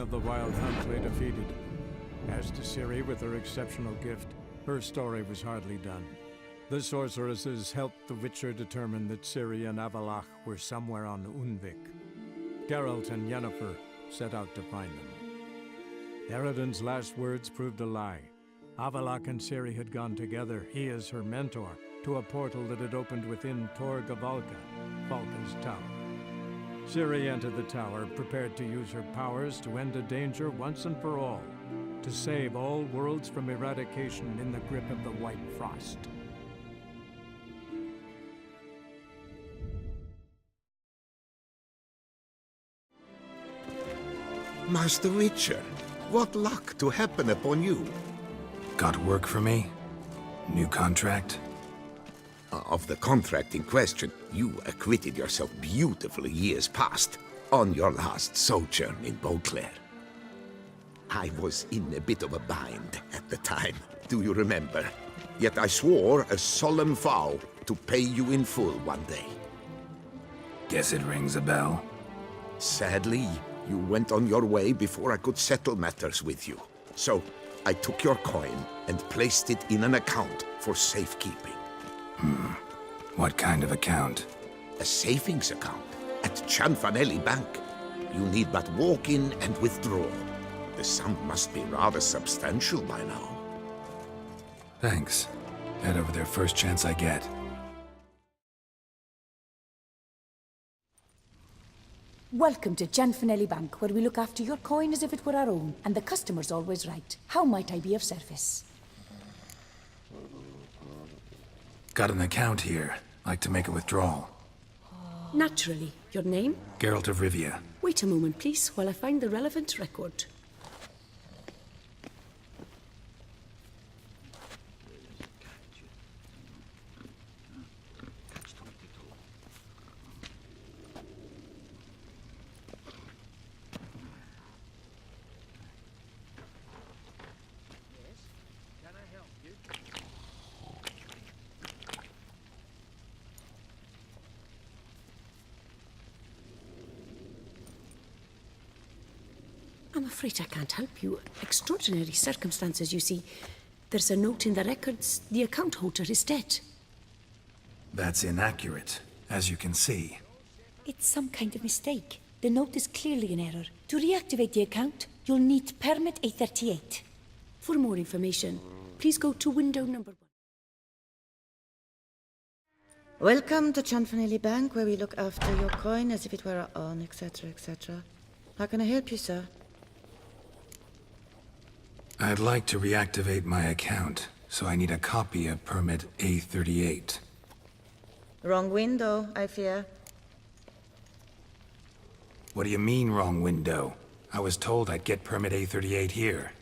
of the Wild Hunt lay defeated. As to Ciri with her exceptional gift, her story was hardly done. The sorceresses helped the Witcher determine that Ciri and Avallac'h were somewhere on Unvik. Geralt and Yennefer set out to find them. Eredin's last words proved a lie. Avallac'h and Ciri had gone together, he as her mentor, to a portal that had opened within Tor Gavalka, Valka's tower. Ciri entered the tower, prepared to use her powers to end a danger once and for all, to save all worlds from eradication in the grip of the White Frost. Master Witcher, what luck to happen upon you. Got work for me? New contract? Of the contract in question, you acquitted yourself beautifully years past, on your last sojourn in Beauclair. I was in a bit of a bind at the time, do you remember? Yet I swore a solemn vow to pay you in full one day. Guess it rings a bell. Sadly, you went on your way before I could settle matters with you. So, I took your coin and placed it in an account for safekeeping. What kind of account? A savings account at Cianfanelli Bank. You need but walk in and withdraw. The sum must be rather substantial by now. Thanks. Head over there first chance I get. Welcome to Cianfanelli Bank, where we look after your coin as if it were our own, and the customer's always right. How might I be of service? Got an account here. Like to make a withdrawal. Naturally. Your name? Geralt of Rivia. Wait a moment, please, while I find the relevant record. I'm afraid I can't help you. Extraordinary circumstances, you see. There's a note in the records. The account holder is dead. That's inaccurate, as you can see. It's some kind of mistake. The note is clearly in error. To reactivate the account, you'll need permit A38. For more information, please go to window number 1. Welcome to Cianfanelli Bank, where we look after your coin as if it were our own, etc., etc. How can I help you, sir? I'd like to reactivate my account, so I need a copy of permit A38. Wrong window, I fear. What do you mean, wrong window? I was told I'd get permit A38 here.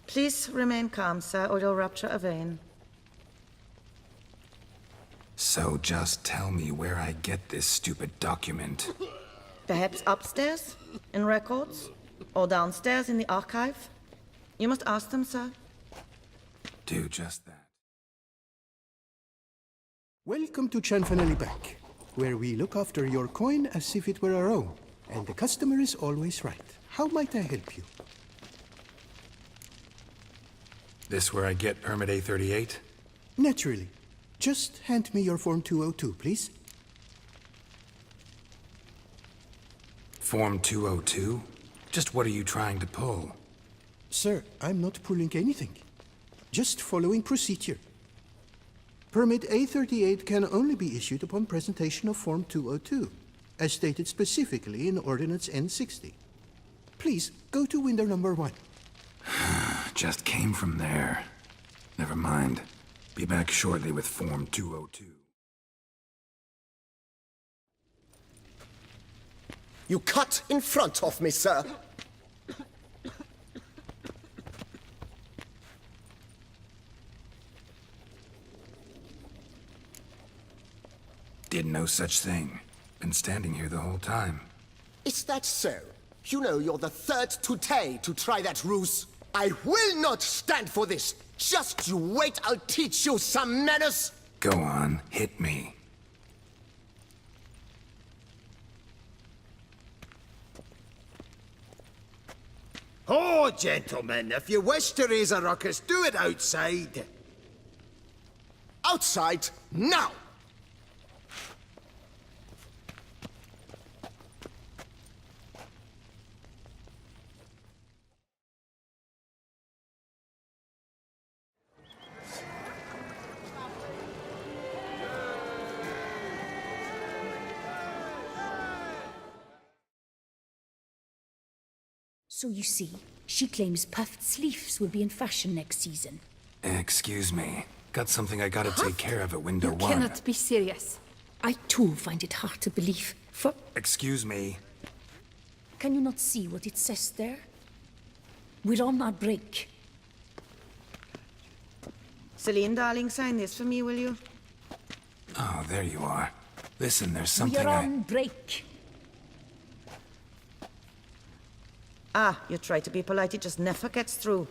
Please remain calm, sir, or you'll rupture a vein. So just tell me where I get this stupid document. Perhaps upstairs, in records, or downstairs in the archive? You must ask them, sir. Do just that. Welcome to Cianfanelli Bank, where we look after your coin as if it were our own, and the customer is always right. How might I help you? This where I get permit A38? Naturally. Just hand me your Form 202, please. Form 202? Just what are you trying to pull? Sir, I'm not pulling anything. Just following procedure. Permit A38 can only be issued upon presentation of Form 202, as stated specifically in Ordinance N60. Please, go to window number 1. Just came from there. Never mind. Be back shortly with Form 202. You cut in front of me, sir. Did no such thing. Been standing here the whole time. Is that so? You know you're the third today to try that ruse. I will not stand for this. Just you wait, I'll teach you some manners. Go on, hit me. Oh, gentlemen, if you wish to raise a ruckus, do it outside. Outside, now! So you see, she claims puffed sleeves will be in fashion next season. Excuse me. Got something I gotta take care of at window You one. cannot be serious. I too find it hard to believe. For Excuse me. Can you not see what it says there? We're on our break. Celine, darling, sign this for me, will you? Oh, there you are. Listen, there's something We're on break. Ah, you try to be polite, it just never gets through.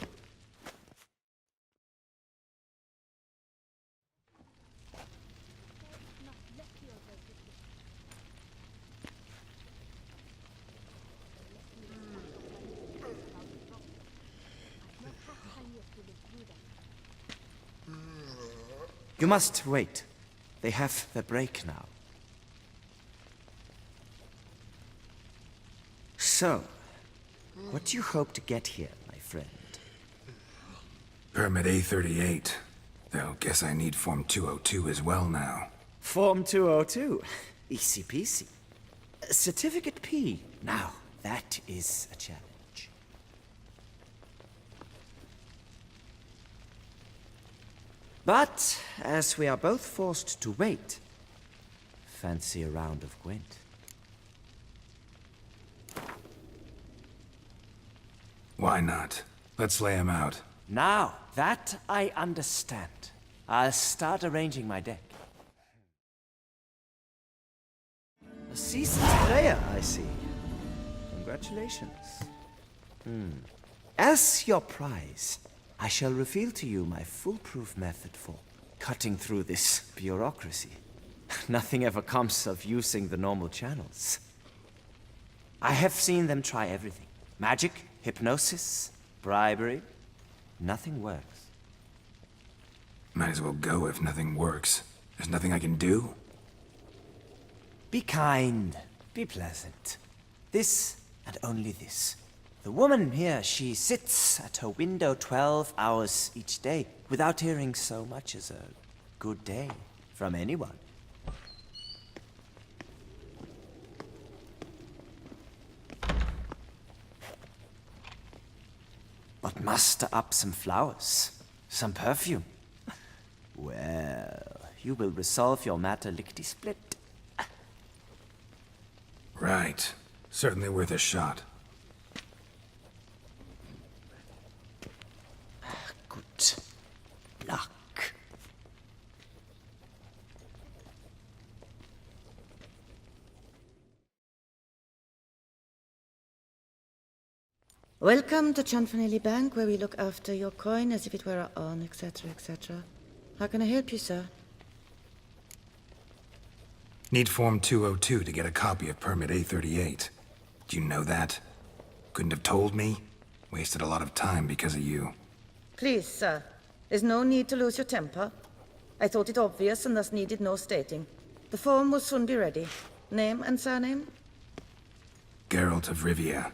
You must wait. They have their break now. So, what do you hope to get here, my friend? Permit A38. Though, guess I need Form 202 as well now. Form 202. Easy peasy. Certificate P. Now, that is a challenge. But, as we are both forced to wait, fancy a round of Gwint. Why not? Let's lay him out. Now, that I understand. I'll start arranging my deck. A seasoned player, I see. Congratulations. As your prize, I shall reveal to you my foolproof method for cutting through this bureaucracy. Nothing ever comes of using the normal channels. I have seen them try everything. Magic, hypnosis, bribery. Nothing works. Might as well go if nothing works. There's nothing I can do. Be kind. Be pleasant. This and only this. The woman here, she sits at her window 12 hours each day without hearing so much as a good day from anyone. But muster up some flowers, some perfume. Well, you will resolve your matter lickety-split. Right. Certainly worth a shot. Good luck. Welcome to Shanfanelli Bank, where we look after your coin as if it were our own, etc., etc. How can I help you, sir? Need Form 202 to get a copy of Permit A38. Do you know that? Couldn't have told me? Wasted a lot of time because of you. Please, sir. There's no need to lose your temper. I thought it obvious and thus needed no stating. The form will soon be ready. Name and surname? Geralt of Rivia.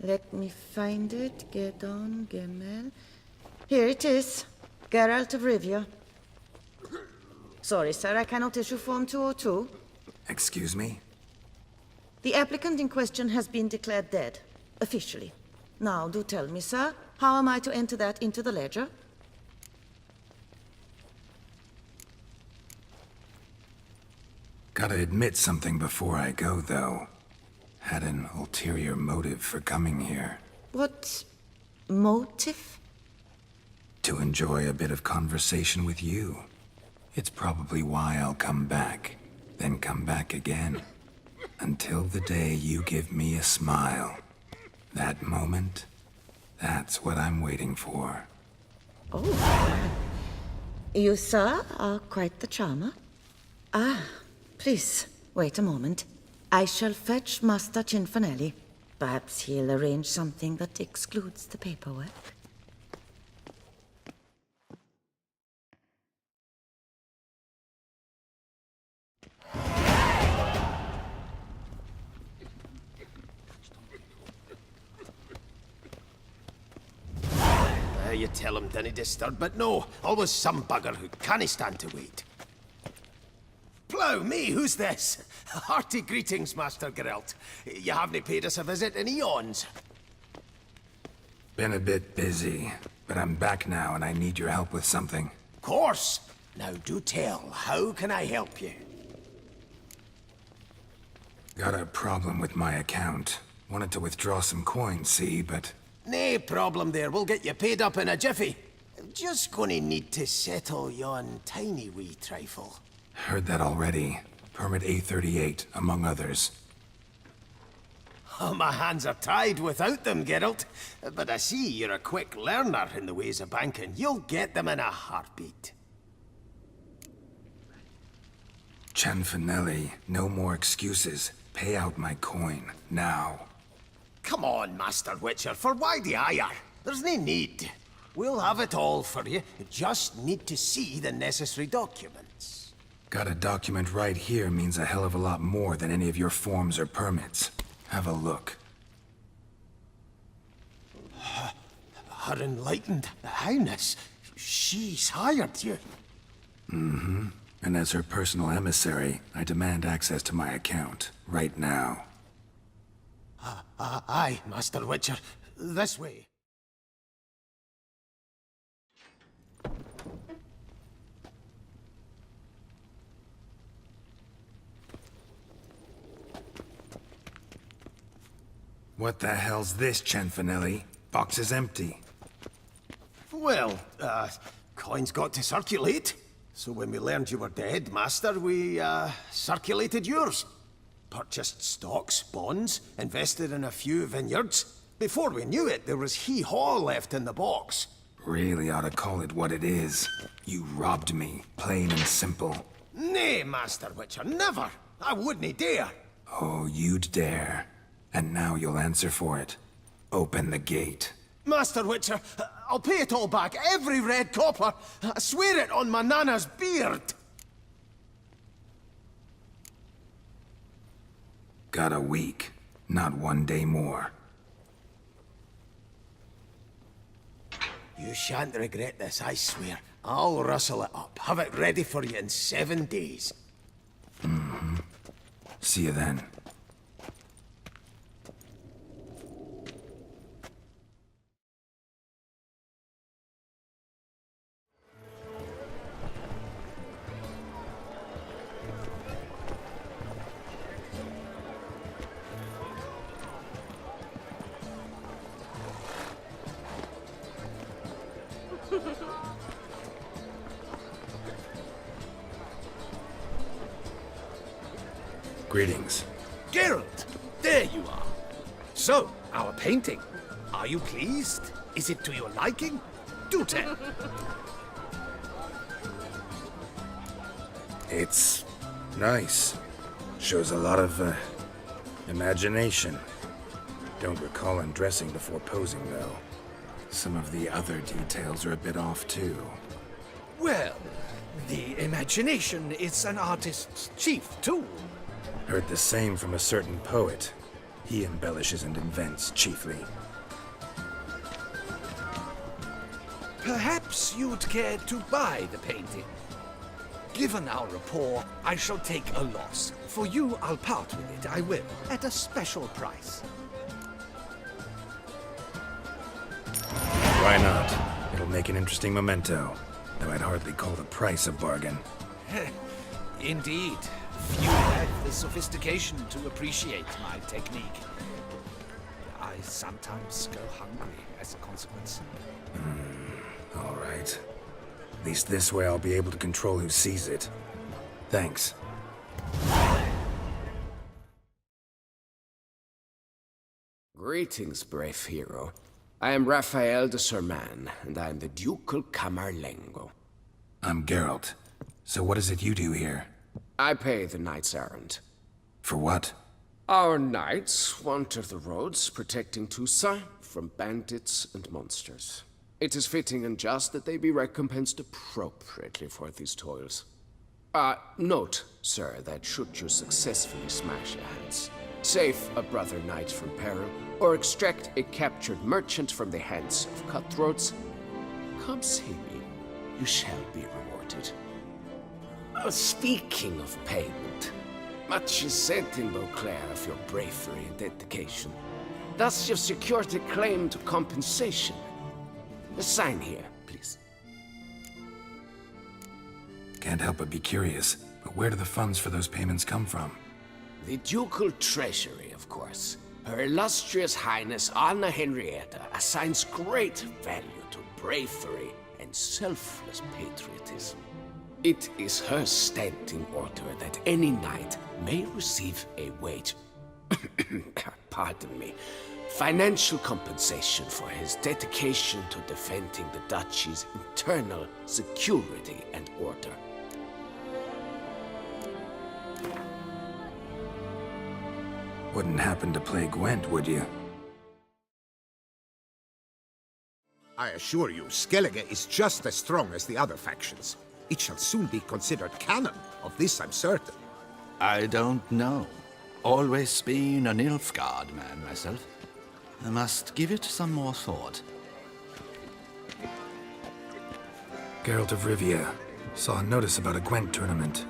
Let me find it. Gedon, Gemel. Here it is. Geralt of Rivia. Sorry, sir, I cannot issue Form 202. Excuse me? The applicant in question has been declared dead, officially. Now, do tell me, sir, how am I to enter that into the ledger? Gotta admit something before I go, though. Had an ulterior motive for coming here. What motive? To enjoy a bit of conversation with you. It's probably why I'll come back, then come back again. Until the day you give me a smile. That moment, that's what I'm waiting for. Oh. You, sir, are quite the charmer. Ah, please, wait a moment. I shall fetch Master Cinfanelli. Perhaps he'll arrange something that excludes the paperwork. You tell him dinna disturb, but no, always some bugger who can't stand to wait. Plough me, who's this? Hearty greetings, Master Geralt. You haven't paid us a visit in eons. Been a bit busy, but I'm back now and I need your help with something. Of course. Now do tell, how can I help you? Got a problem with my account. Wanted to withdraw some coins, see, but... Nae problem there, we'll get you paid up in a jiffy. Just gonna need to settle yon tiny wee trifle. Heard that already. Permit A38, among others. Oh, my hands are tied without them, Geralt. But I see you're a quick learner in the ways of banking. You'll get them in a heartbeat. Cianfanelli, no more excuses. Pay out my coin, now. Come on, Master Witcher, for why the ire? There's no need. We'll have it all for you. You just need to see the necessary documents. Got a document right here means a hell of a lot more than any of your forms or permits. Have a look. Her enlightened highness, she's hired you. Mm-hmm. And as her personal emissary, I demand access to my account, right now. Aye, Master Witcher. This way. What the hell's this, Cianfanelli? Box is empty. Well, coins got to circulate. So when we learned you were dead, Master, we, circulated yours. Purchased stocks, bonds, invested in a few vineyards. Before we knew it, there was hee-haw left in the box. Really ought to call it what it is. You robbed me, plain and simple. Nay, Master Witcher, never! I wouldn't dare! Oh, you'd dare. And now you'll answer for it. Open the gate. Master Witcher, I'll pay it all back, every red copper. I swear it on my nana's beard. Got a week, not 1 day more. You shan't regret this, I swear. I'll rustle it up, have it ready for you in 7 days. Mm-hmm. See you then. Greetings. Geralt, there you are. So, our painting. Are you pleased? Is it to your liking? Do tell. It's nice. Shows a lot of, imagination. Don't recall undressing before posing, though. Some of the other details are a bit off, too. Well, the imagination is an artist's chief tool. Heard the same from a certain poet. He embellishes and invents, chiefly. Perhaps you'd care to buy the painting. Given our rapport, I shall take a loss. For you, I'll part with it, I will, at a special price. Why not? It'll make an interesting memento, though I'd hardly call the price a bargain. Indeed. Few have the sophistication to appreciate my technique. I sometimes go hungry as a consequence. All right. At least this way I'll be able to control who sees it. Thanks. Greetings, brave hero. I am Raphael de Serman, and I am the Ducal Camerlengo. I'm Geralt. So what is it you do here? I pay the knight's errand. For what? Our knights wander the roads protecting Tusa from bandits and monsters. It is fitting and just that they be recompensed appropriately for these toils. Note, sir, that should you successfully smash a hands, save a brother knight from peril, or extract a captured merchant from the hands of cutthroats, come see me. You shall be rewarded. Speaking of payment, much is said in Beauclair of your bravery and dedication. Thus you've secured a claim to compensation. Sign here, please. Can't help but be curious, but where do the funds for those payments come from? The ducal treasury, of course. Her illustrious Highness Anna Henrietta assigns great value to bravery and selfless patriotism. It is her standing order that any knight may receive a wage, pardon me, financial compensation for his dedication to defending the duchy's internal security and order. Wouldn't happen to play Gwent, would you? I assure you, Skellige is just as strong as the other factions. It shall soon be considered canon. Of this I'm certain. I don't know. Always been a Nilfgаарd man myself. I must give it some more thought. Geralt of Ривии. Saw a notice about a Gwent tournament.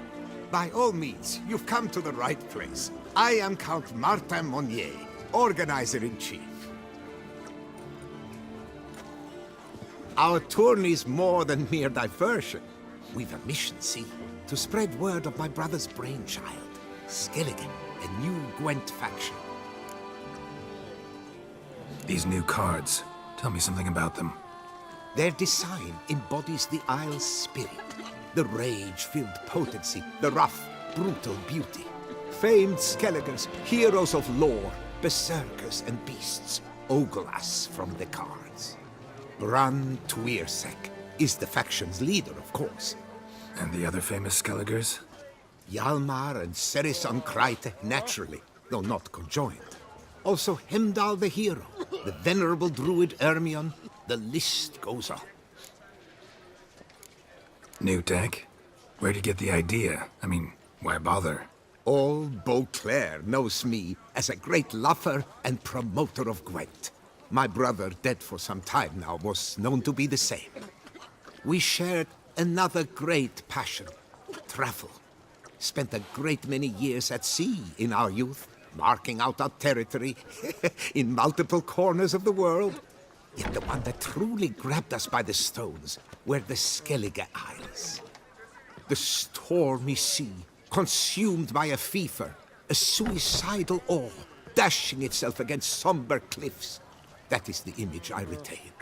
By all means, you've come to the right place. I am Count Martin Monnier, Organizer-in-Chief. Our tourney's more than mere diversion. We've a mission, see? To spread word of my brother's brainchild, Skellige, a new Gwent faction. These new cards. Tell me something about them. Their design embodies the Isle's spirit. The rage-filled potency, the rough, brutal beauty. Famed Skelligers, heroes of lore, berserkers and beasts, ogle us from the cards. Bran Tuirsek is the faction's leader, of course. And the other famous Skelligers? Hjalmar and Serisan Kreite, naturally, though not conjoined. Also Hemdal the hero, the venerable druid Ermion, the list goes on. New deck? Where'd you get the idea? I mean, why bother? All Beauclair knows me as a great lover and promoter of Gwent. My brother, dead for some time now, was known to be the same. We shared another great passion, travel. Spent a great many years at sea in our youth, marking out our territory in multiple corners of the world. Yet the one that truly grabbed us by the stones were the Skellige Isles. The stormy sea, consumed by a fever, a suicidal awe, dashing itself against somber cliffs. That is the image I retain.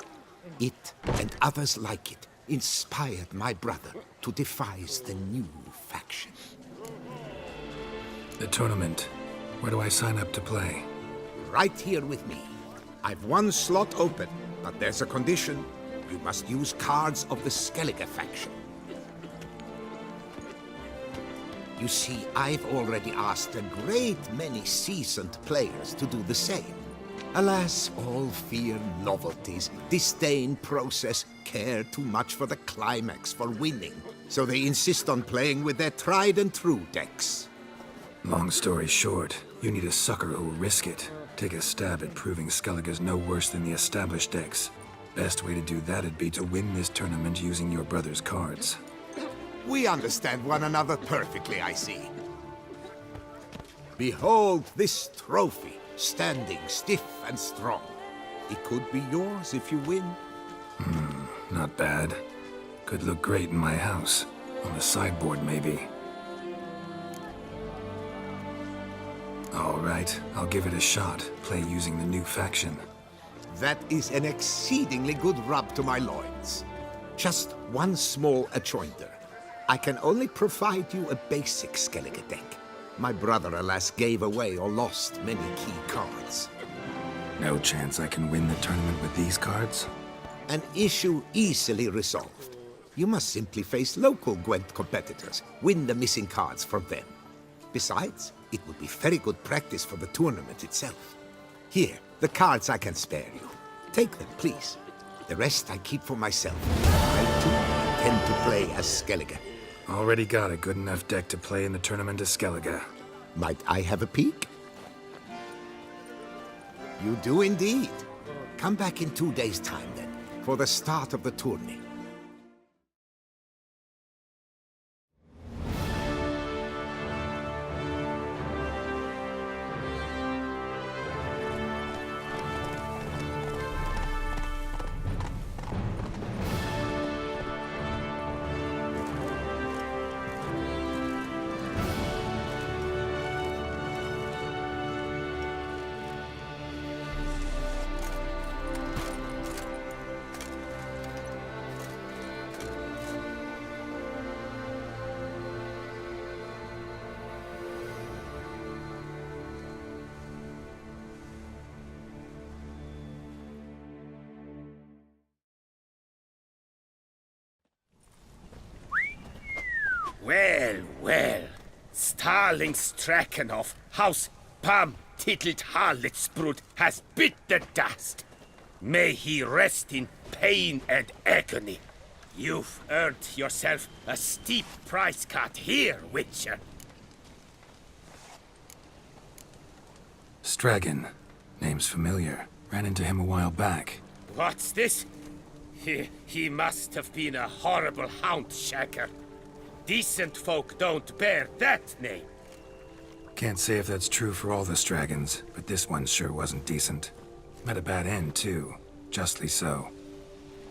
It, and others like it, inspired my brother to devise the new faction. The tournament. Where do I sign up to play? Right here with me. I've one slot open, but there's a condition. You must use cards of the Skellige faction. You see, I've already asked a great many seasoned players to do the same. Alas, all fear novelties, disdain process, care too much for the climax, for winning. So they insist on playing with their tried and true decks. Long story short, you need a sucker who'll risk it. Take a stab at proving Skellige's no worse than the established decks. Best way to do that'd be to win this tournament using your brother's cards. We understand one another perfectly, I see. Behold this trophy, standing stiff and strong. It could be yours if you win. Not bad. Could look great in my house. On the sideboard, maybe. All right, I'll give it a shot. Play using the new faction. That is an exceedingly good rub to my loins. Just one small achoinder. I can only provide you a basic Skellige deck. My brother, alas, gave away or lost many key cards. No chance I can win the tournament with these cards? An issue easily resolved. You must simply face local Gwent competitors, win the missing cards from them. Besides, It would be very good practice for the tournament itself. Here, the cards I can spare you. Take them, please. The rest I keep for myself. I, too, intend to play as Skellige. Already got a good enough deck to play in the tournament of Skellige. Might I have a peek? You do indeed. Come back in 2 days' time, then, for the start of the tourney. Well, well. Starling Strakenhoff, House Pam titelt Harlotsbrud has bit the dust. May he rest in pain and agony. You've earned yourself a steep price cut here, Witcher. Stragan. Name's familiar. Ran into him a while back. What's this? He must have been a horrible hound shaker. Decent folk don't bear that name. Can't say if that's true for all the Stragons, but this one sure wasn't decent. Met a bad end, too. Justly so.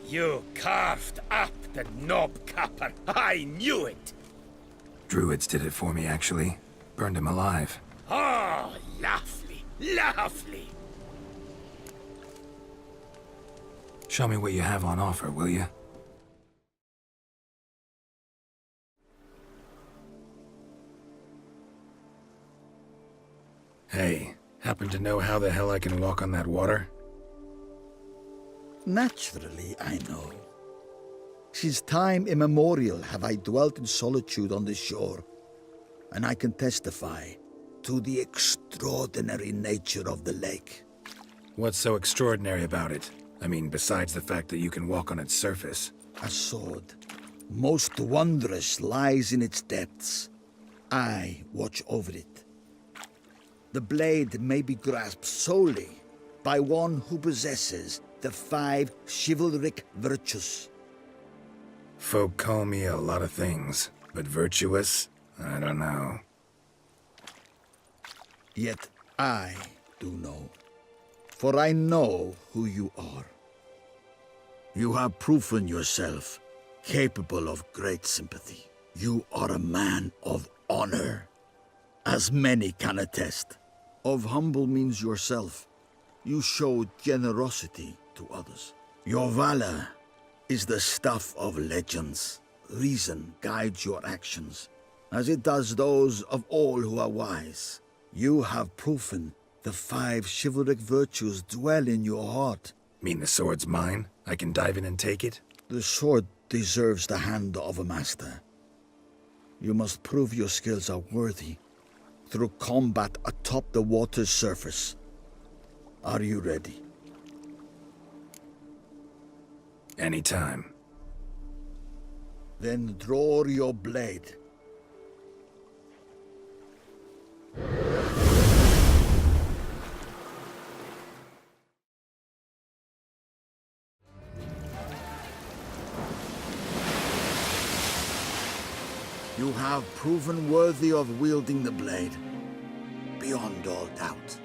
You carved up the knobcapper. I knew it. Druids did it for me, actually. Burned him alive. Oh, lovely, lovely. Show me what you have on offer, will you? Hey, happen to know how the hell I can walk on that water? Naturally, I know. Since time immemorial have I dwelt in solitude on this shore, and I can testify to the extraordinary nature of the lake. What's so extraordinary about it? I mean, besides the fact that you can walk on its surface. A sword, most wondrous, lies in its depths. I watch over it. The blade may be grasped solely by one who possesses the 5 chivalric virtues. Folk call me a lot of things, but virtuous? I don't know. Yet I do know, for I know who you are. You have proven yourself capable of great sympathy. You are a man of honor, as many can attest. Of humble means yourself. You show generosity to others. Your valor is the stuff of legends. Reason guides your actions, as it does those of all who are wise. You have proven the 5 chivalric virtues dwell in your heart. Mean the sword's mine? I can dive in and take it? The sword deserves the hand of a master. You must prove your skills are worthy through combat atop the water's surface. Are you ready? Anytime. Then draw your blade. You have proven worthy of wielding the blade, beyond all doubt.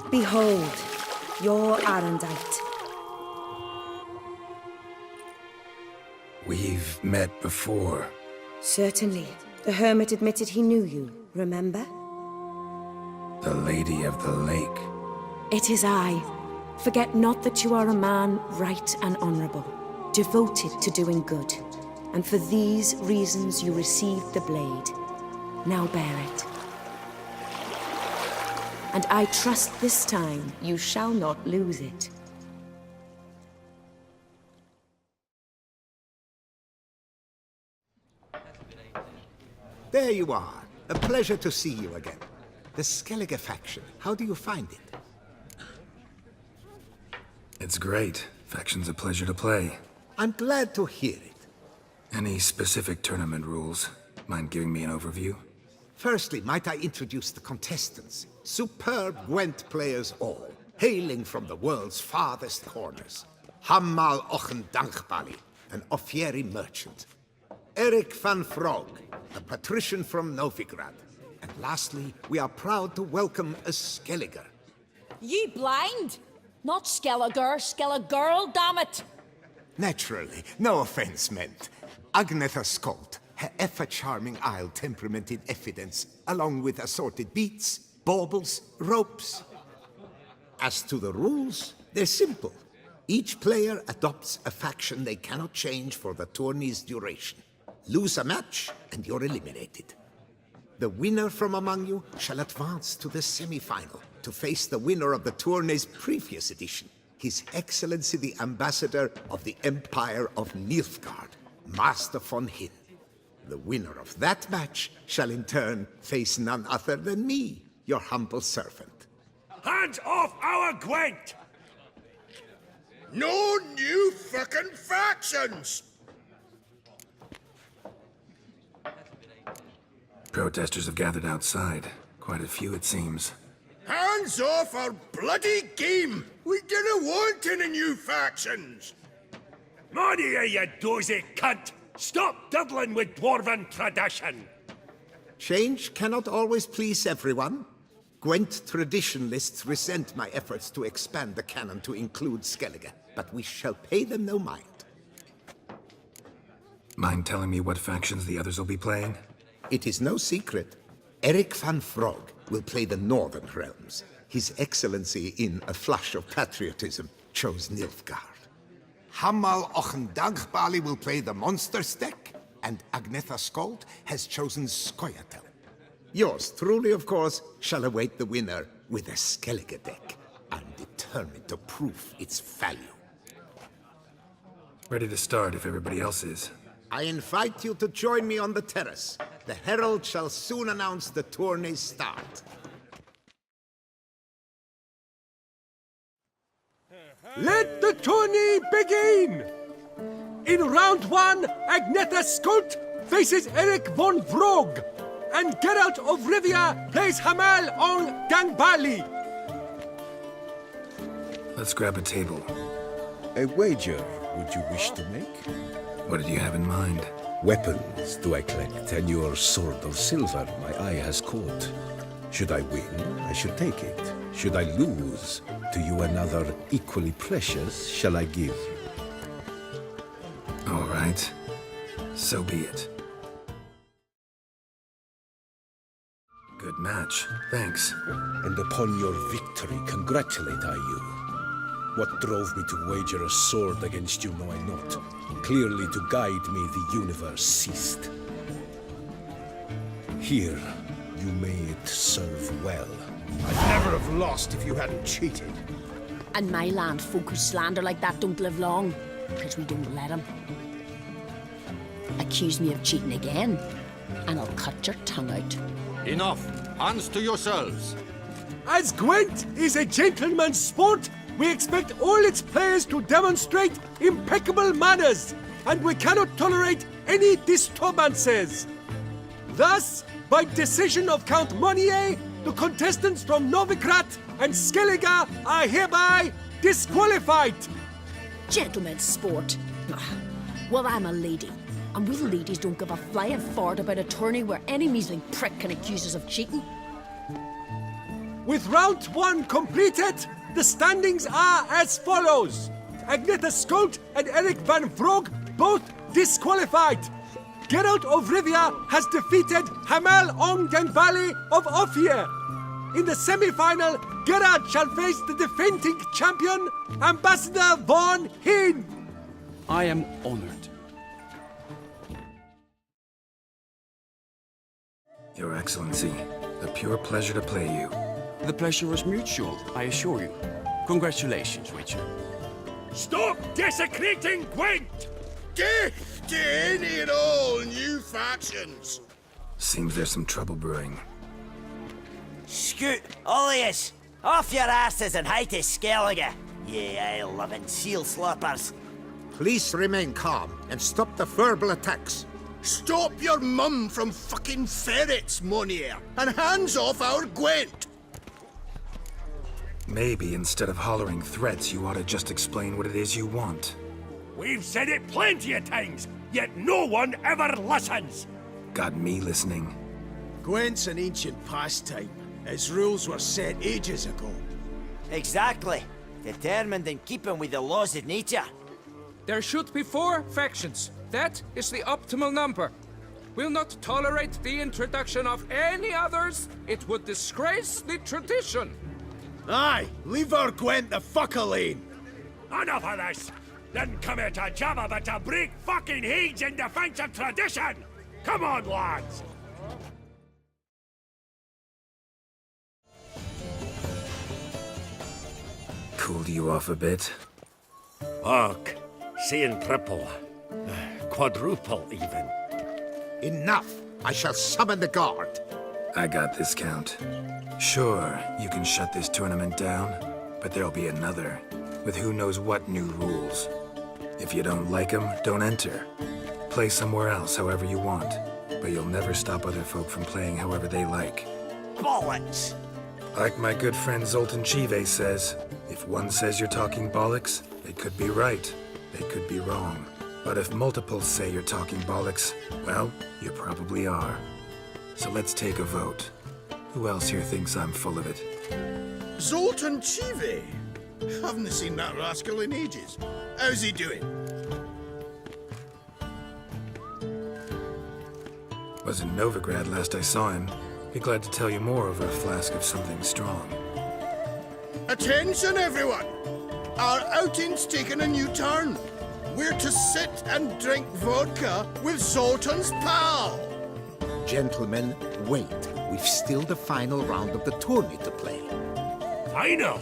Behold, your Arendite. We've met before. Certainly. The hermit admitted he knew you, remember? The Lady of the Lake. It is I. Forget not that you are a man right and honourable, devoted to doing good, and for these reasons you received the blade. Now bear it. And I trust this time you shall not lose it. There you are. A pleasure to see you again. The Skellige faction, how do you find it? It's great. Faction's a pleasure to play. I'm glad to hear it. Any specific tournament rules? Mind giving me an overview? Firstly, might I introduce the contestants? Superb Gwent players all, hailing from the world's farthest corners. Hammal Ochen Dankbali, an Offieri merchant. Eric van Frog, a patrician from Novigrad. And lastly, we are proud to welcome a Skelliger. Ye blind? Not Skelliger, Skelligirl, damn it! Naturally, no offense meant. Agnetha Skolt, her ever-charming Isle temperament in evidence, along with assorted beats, baubles, ropes. As to the rules, they're simple. Each player adopts a faction they cannot change for the tourney's duration. Lose a match, and you're eliminated. The winner from among you shall advance to the semi-final to face the winner of the tourney's previous edition, His Excellency the Ambassador of the Empire of Nilfgaard, Master von Hin. The winner of that match shall in turn face none other than me, your humble servant. Hands off our Gwent! No new fucking factions! Protesters have gathered outside. Quite a few, it seems. Hands off our bloody game! We didn't want any new factions! Money, you dozy cunt! Stop diddling with dwarven tradition! Change cannot always please everyone. Gwent traditionalists resent my efforts to expand the canon to include Skellige, but we shall pay them no mind. Mind telling me what factions the others will be playing? It is no secret. Eric van Frog will play the Northern Realms. His Excellency, in a flush of patriotism, chose Nilfgaard. Hammal Ochendagbali will play the Monsters deck, and Agnetha Skolt has chosen Skoyatel. Yours truly, of course, shall await the winner with a Skellige deck. I'm determined to prove its value. Ready to start if everybody else is. I invite you to join me on the terrace. The herald shall soon announce the tourney's start. Let the tourney begin! In round one, Agnetha Skolt faces Eric von Vrog, and Geralt of Rivia plays Hamal on Gangbali. Let's grab a table. A wager would you wish to make? What did you have in mind? Weapons do I collect, and your sword of silver my eye has caught. Should I win, I should take it. Should I lose, to you another equally precious shall I give. All right. So be it. Good match. Thanks. And upon your victory congratulate I you. What drove me to wager a sword against you know I not. Clearly to guide me the universe ceased. Here, you may it serve well. I'd never have lost if you hadn't cheated. And my land folk who slander like that don't live long, because we don't let them. Accuse me of cheating again, and I'll cut your tongue out. Enough! Hands to yourselves! As Gwent is a gentleman's sport, we expect all its players to demonstrate impeccable manners, and we cannot tolerate any disturbances. Thus, by decision of Count Monnier, the contestants from Novigrad and Skellige are hereby disqualified. Gentlemen's sport. Well, I'm a lady, and we ladies don't give a flying fart about a tourney where any measly prick can accuse us of cheating. With round one completed, the standings are as follows. Agnetha Skolt and Eric van Vrog both disqualified. Geralt of Rivia has defeated Hamal Ong Gangbali of Ophir. In the semi-final, Geralt shall face the defending champion, Ambassador von Hinn. I am honored. Your Excellency, a pure pleasure to play you. The pleasure is mutual, I assure you. Congratulations, Richard. Stop desecrating Gwent! Death to any and all new factions! Seems there's some trouble brewing. Scoot, all of yous! Off your asses and hide to Skellige, ye ale-loving seal slurpers. Please remain calm and stop the verbal attacks. Stop your mum from fucking ferrets, Monier, and hands off our Gwent! Maybe instead of hollering threats, you ought to just explain what it is you want. We've said it plenty of times, yet no one ever listens. Got me listening. Gwent's an ancient pastime. Its rules were set ages ago. Exactly. Determined in keeping with the laws of nature. There should be 4 factions. That is the optimal number. We'll not tolerate the introduction of any others. It would disgrace the tradition. Aye, leave our Gwent the fuck alone. Enough of this. Didn't come here to jabber, but to break fucking heads in defense of tradition. Come on, lads. Cooled you off a bit? Fuck. Seeing triple. Quadruple, even. Enough! I shall summon the guard. I got this, Count. Sure, you can shut this tournament down, but there'll be another, with who knows what new rules. If you don't like them, don't enter. Play somewhere else however you want, but you'll never stop other folk from playing however they like. Bollocks! Like my good friend Zoltan Chive says, if one says you're talking bollocks, they could be right, they could be wrong. But if multiples say you're talking bollocks, well, you probably are. So let's take a vote. Who else here thinks I'm full of it? Zoltan Chive? Haven't seen that rascal in ages. How's he doing? Was in Novigrad last I saw him. Be glad to tell you more over a flask of something strong. Attention, everyone! Our outing's taken a new turn. We're to sit and drink vodka with Zoltan's pal. Gentlemen, wait. We've still the final round of the tourney to play. Final?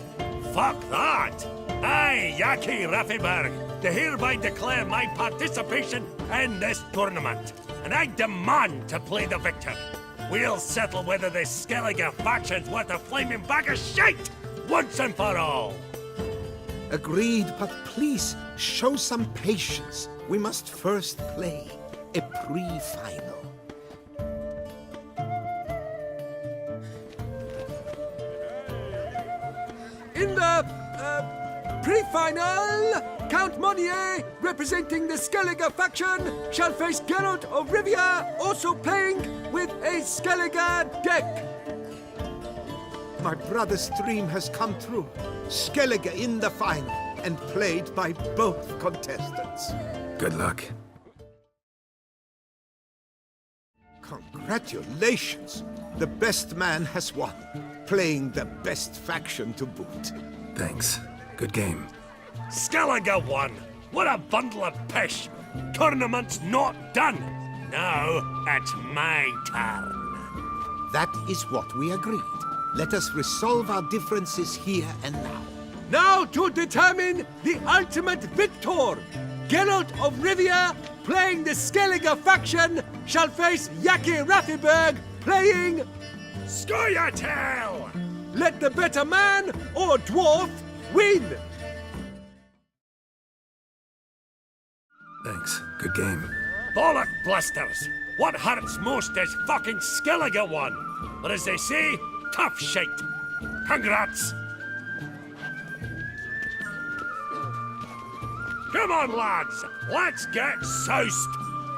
Fuck that! I, Yaki Raffiberg, do hereby declare my participation in this tournament, and I demand to play the victor. We'll settle whether this Skellige faction's worth a flaming bag of shite, once and for all. Agreed, but please, show some patience. We must first play a pre-final. In the pre-final, Count Monnier, representing the Skellige faction, shall face Geralt of Rivia, also playing with a Skellige deck. My brother's dream has come true. Skellige in the final, and played by both contestants. Good luck. Congratulations! The best man has won, playing the best faction to boot. Thanks. Good game. Skellige won! What a bundle of pish! Tournament's not done! Now, it's my turn. That is what we agreed. Let us resolve our differences here and now. Now to determine the ultimate victor! Geralt of Rivia, playing the Skellige faction, shall face Yaki Raffiberg, playing Scoia'tael! Let the better man or dwarf win! Thanks. Good game. Bollock blisters! What hurts most is fucking Skellige won! But as they say, tough shite. Congrats! Come on, lads! Let's get soused!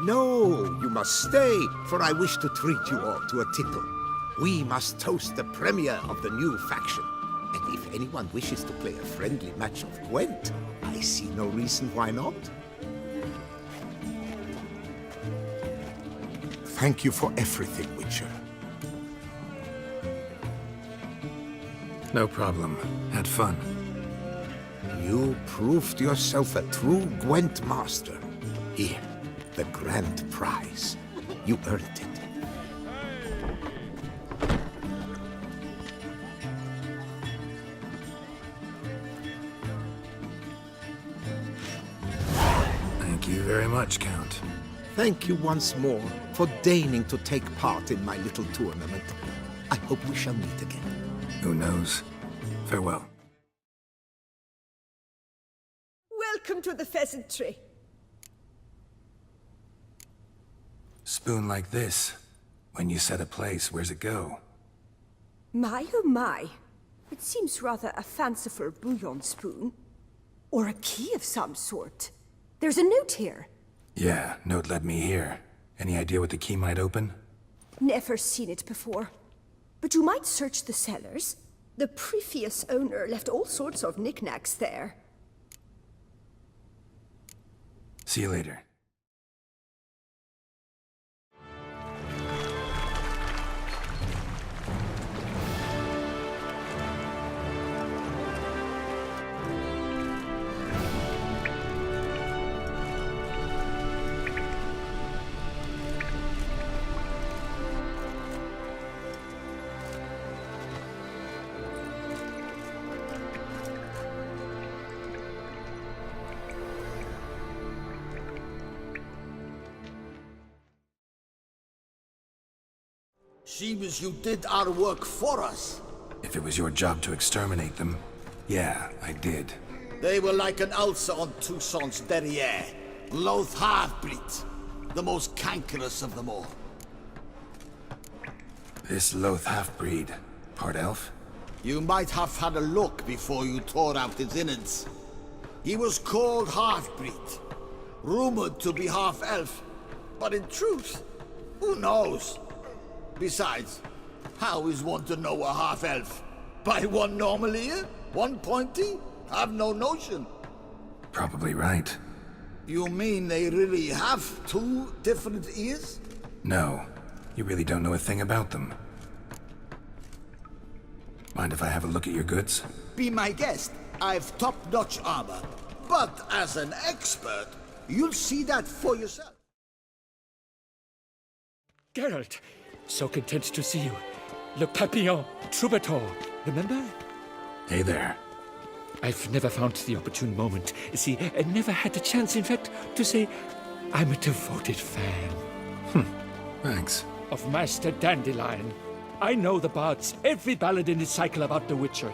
No, you must stay, for I wish to treat you all to a tickle. We must toast the premier of the new faction. And if anyone wishes to play a friendly match of Gwent, I see no reason why not. Thank you for everything, Witcher. No problem. Had fun. You proved yourself a true Gwent master. Here, the grand prize. You earned it. Thank you very much, Count. Thank you once more for deigning to take part in my little tournament. I hope we shall meet again. Who knows? Farewell. Welcome to the pheasantry. Spoon like this. When you set a place, where's it go? My oh my. It seems rather a fanciful bouillon spoon. Or a key of some sort. There's a note here. Yeah, note led me here. Any idea what the key might open? Never seen it before. But you might search the cellars. The previous owner left all sorts of knickknacks there. See you later. Seems you did our work for us. If it was your job to exterminate them, yeah, I did. They were like an ulcer on Toussaint's derriere. Loath half-breed. The most cankerous of them all. This loath half-breed, part elf? You might have had a look before you tore out his innards. He was called half-breed. Rumored to be half-elf. But in truth, who knows? Besides, how is one to know a half-elf? By one normal ear? One pointy? I've no notion. Probably right. You mean they really have two different ears? No, you really don't know a thing about them. Mind if I have a look at your goods? Be my guest. I've top-notch armor. But as an expert, you'll see that for yourself. Geralt, so content to see you. Le Papillon, troubadour, remember? Hey there. I've never found the opportune moment. See, I never had the chance, in fact, to say I'm a devoted fan. Thanks. Of Master Dandelion. I know the bards, every ballad in this cycle about the Witcher.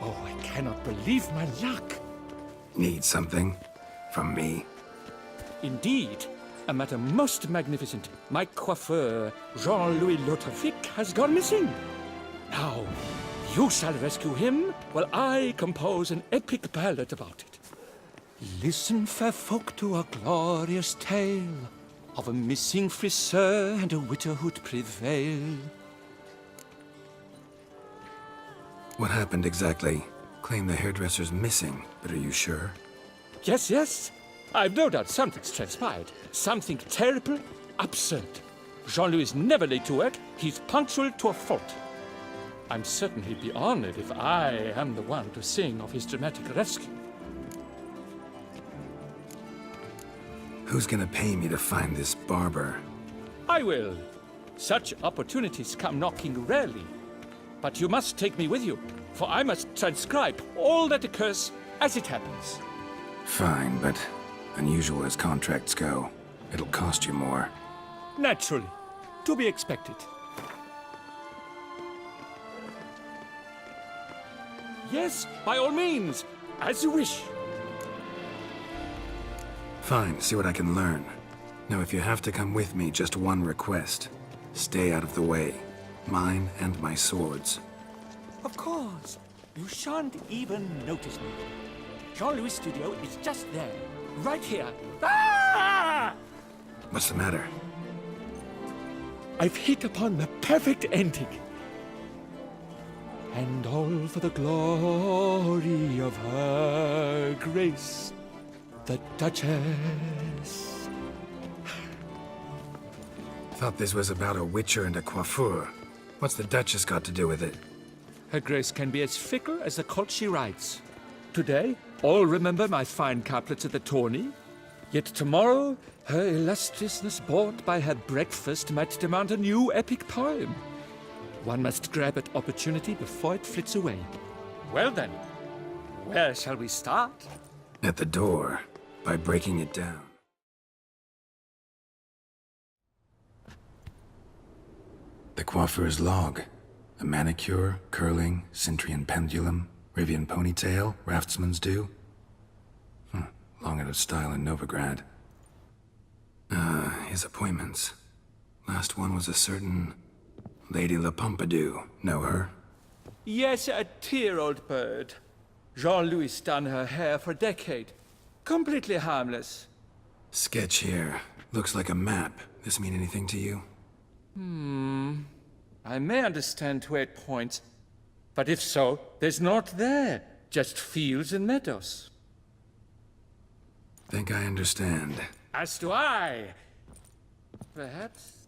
Oh, I cannot believe my luck. Need something? From me? Indeed. A matter most magnificent. My coiffeur, Jean-Louis Lotafic, has gone missing. Now, you shall rescue him, while I compose an epic ballad about it. Listen, fair folk, to a glorious tale of a missing friseur and a widowhood prevail. What happened exactly? Claim the hairdresser's missing, but are you sure? Yes, yes. I've no doubt something's transpired. Something terrible, absurd. Jean-Louis is never late to work. He's punctual to a fault. I'm certain he'd be honored if I am the one to sing of his dramatic rescue. Who's gonna pay me to find this barber? I will. Such opportunities come knocking rarely. But you must take me with you, for I must transcribe all that occurs as it happens. Fine, but unusual as contracts go, it'll cost you more. Naturally. To be expected. Yes, by all means. As you wish. Fine, see what I can learn. Now, if you have to come with me, just one request. Stay out of the way. Mine and my swords. Of course. You shan't even notice me. Jean-Louis' studio is just there. Right here. Ah! What's the matter? I've hit upon the perfect ending. And all for the glory of her grace, the Duchess. Thought this was about a witcher and a coiffeur. What's the Duchess got to do with it? Her grace can be as fickle as the colt she rides. Today, all remember my fine couplets at the tourney. Yet tomorrow, her illustriousness bored by her breakfast might demand a new epic poem. One must grab at opportunity before it flits away. Well then, where shall we start? At the door, by breaking it down. The coiffeur's log. A manicure, curling, Centrian pendulum, Rivian ponytail, raftsman's due. Long out of style in Novigrad. His appointments. Last one was a certain Lady La Pompadour. Know her? Yes, a dear old bird. Jean-Louis done her hair for a decade. Completely harmless. Sketch here. Looks like a map. This mean anything to you? I may understand where it points, but if so, there's naught there. Just fields and meadows. Think I understand. As do I. Perhaps?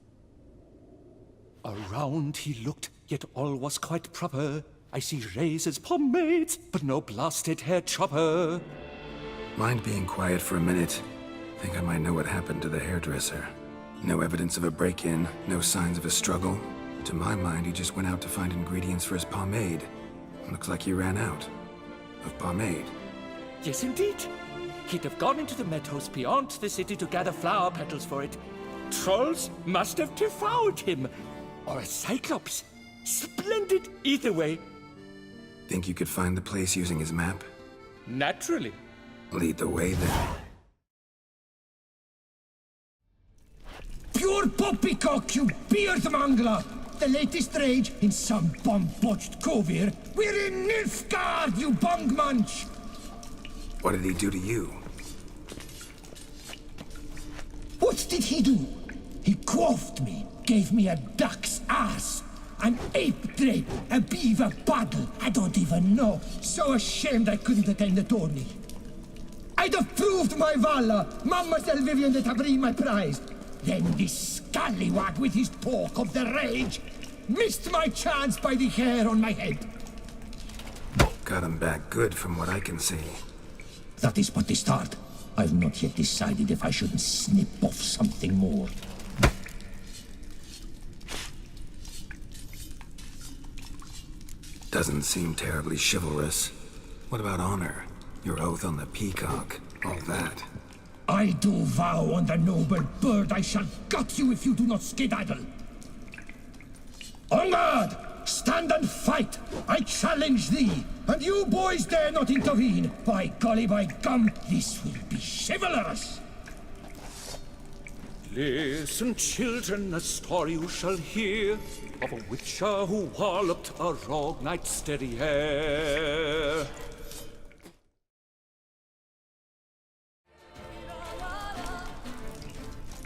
Around he looked, yet all was quite proper. I see razors, pomades, but no blasted hair chopper. Mind being quiet for a minute? Think I might know what happened to the hairdresser. No evidence of a break-in, no signs of a struggle. To my mind, he just went out to find ingredients for his pomade. Looks like he ran out of pomade. Yes, indeed. He'd have gone into the meadows beyond the city to gather flower petals for it. Trolls must have devoured him. Or a cyclops. Splendid either way. Think you could find the place using his map? Naturally. Lead the way then. Pure poppycock, you beard mangler! The latest rage in some bomb-botched cove here. We're in Nilfgаарd, you bung munch! What did he do to you? What did he do? He quaffed me, gave me a duck's ass, an ape drape, a beaver paddle, I don't even know. So ashamed I couldn't attend the tourney. I'd have proved my valor, Mademoiselle Vivian de Tabry my prize. Then this scallywag with his talk of the rage missed my chance by the hair on my head. Got him back good from what I can see. That is but the start. I've not yet decided if I shouldn't snip off something more. Doesn't seem terribly chivalrous. What about honor? Your oath on the peacock, all that. I do vow on the noble bird I shall gut you if you do not skedaddle. On guard! Stand and fight! I challenge thee! And you boys dare not intervene! By golly, by gum, this will be chivalrous! Listen, children, a story you shall hear of a witcher who walloped a rogue knight's steady hair.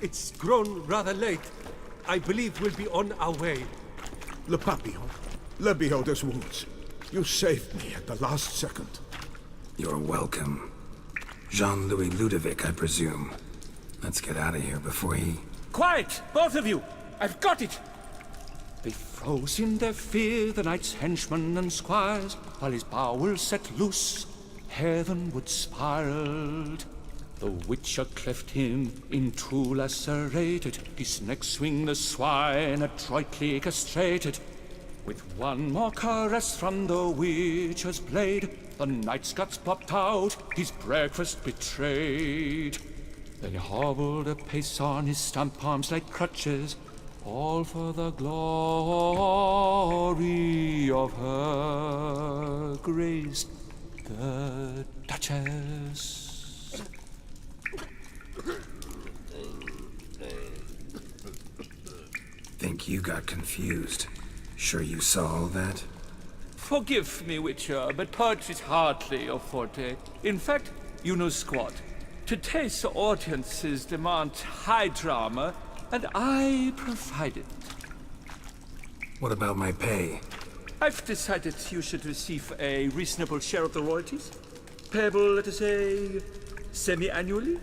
It's grown rather late. I believe we'll be on our way. Le Papillon, le Beholder's wounds. You saved me at the last second. You're welcome. Jean-Louis Ludovic, I presume. Let's get out of here before he... Quiet, both of you! I've got it! They froze in their fear, the knight's henchmen and squires, while his bowels set loose, heavenward spiraled. The witcher cleft him in two lacerated, his neck swing the swine adroitly castrated. With one more caress from the witcher's blade, the knight's guts popped out, his breakfast betrayed. Then he hobbled a pace on his stump arms like crutches, all for the glory of her grace, the Duchess. Think you got confused. Sure you saw all that? Forgive me, Witcher, but poetry is hardly your forte. In fact, you know squat. Today's audiences demand high drama, and I provide it. What about my pay? I've decided you should receive a reasonable share of the royalties. Payable, let us say, semi-annually?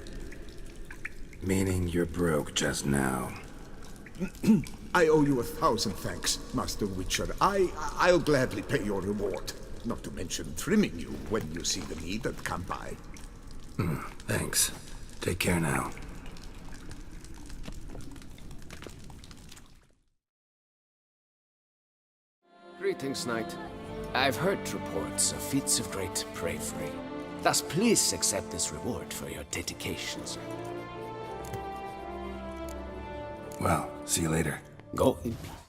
Meaning you're broke just now. I owe you 1,000 thanks, Master Witcher. I'll gladly pay your reward. Not to mention trimming you when you see the need and come by. Thanks. Take care now. Greetings, knight. I've heard reports of feats of great bravery. Thus, please accept this reward for your dedications. Well, see you later. Go in peace.